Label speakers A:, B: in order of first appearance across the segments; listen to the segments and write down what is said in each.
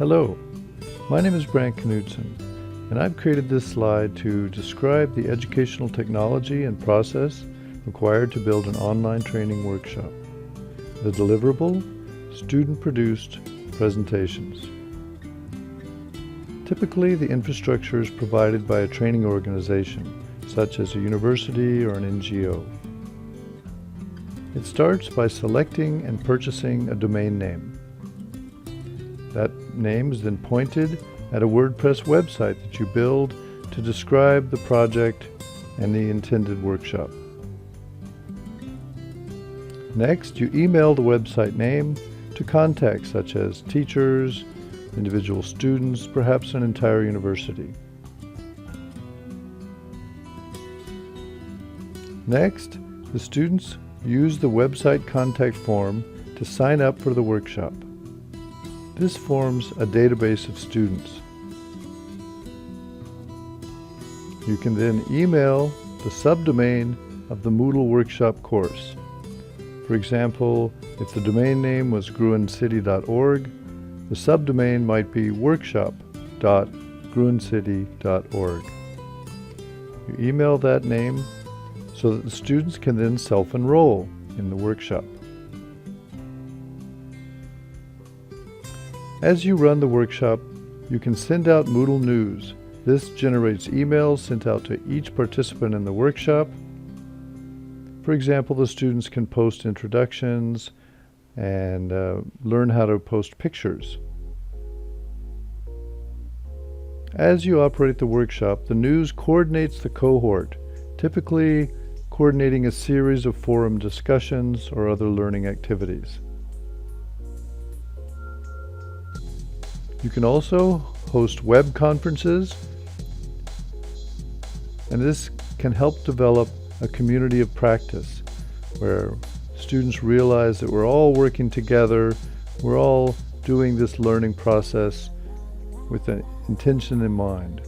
A: Hello, my name is Brant Knudsen, and I've created this slide to describe the educational technology and process required to build an online training workshop. The deliverable, student-produced presentations. Typically, the infrastructure is provided by a training organization, such as a university or an NGO. It starts by selecting and purchasing a domain name. That name is then pointed at a WordPress website that you build to describe the project and the intended workshop. Next, you email the website name to contacts such as teachers, individual students, perhaps an entire university. Next, the students use the website contact form to sign up for the workshop. This forms a database of students. You can then email the subdomain of the Moodle workshop course. For example, if the domain name was gruencity.org, the subdomain might be workshop.gruencity.org. You email that name so that the students can then self-enroll in the workshop. As you run the workshop, you can send out Moodle News. This generates emails sent out to each participant in the workshop. For example, the students can post introductions and learn how to post pictures. As you operate the workshop, the news coordinates the cohort, typically coordinating a series of forum discussions or other learning activities. You can also host web conferences, and this can help develop a community of practice where students realize that we're all working together, we're all doing this learning process with an intention in mind.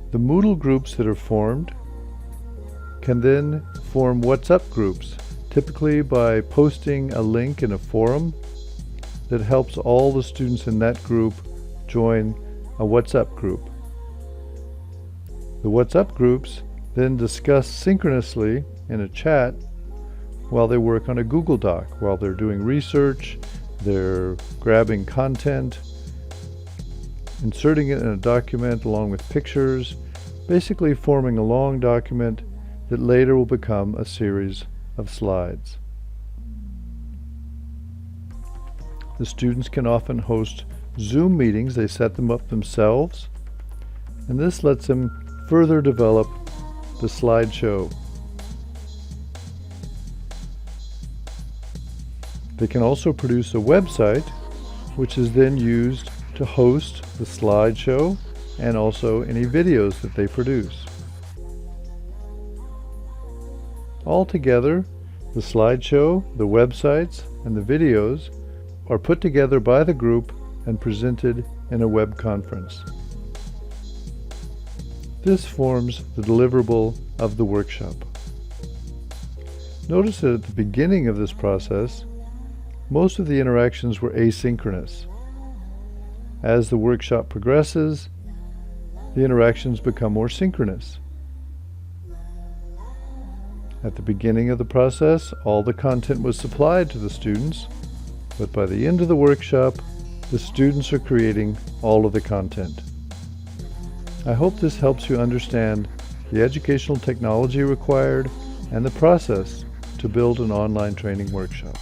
A: The Moodle groups that are formed can then form WhatsApp groups, typically by posting a link in a forum that helps all the students in that group join a WhatsApp group. The WhatsApp groups then discuss synchronously in a chat while they work on a Google Doc, while they're doing research, they're grabbing content, inserting it in a document along with pictures, basically forming a long document that later will become a series of slides. The students can often host Zoom meetings. They set them up themselves, and this lets them further develop the slideshow. They can also produce a website, which is then used to host the slideshow and also any videos that they produce. Altogether, the slideshow, the websites, and the videos are put together by the group and presented in a web conference. This forms the deliverable of the workshop. Notice that at the beginning of this process, most of the interactions were asynchronous. As the workshop progresses, the interactions become more synchronous. At the beginning of the process, all the content was supplied to the students, but by the end of the workshop, the students are creating all of the content. I hope this helps you understand the educational technology required and the process to build an online training workshop.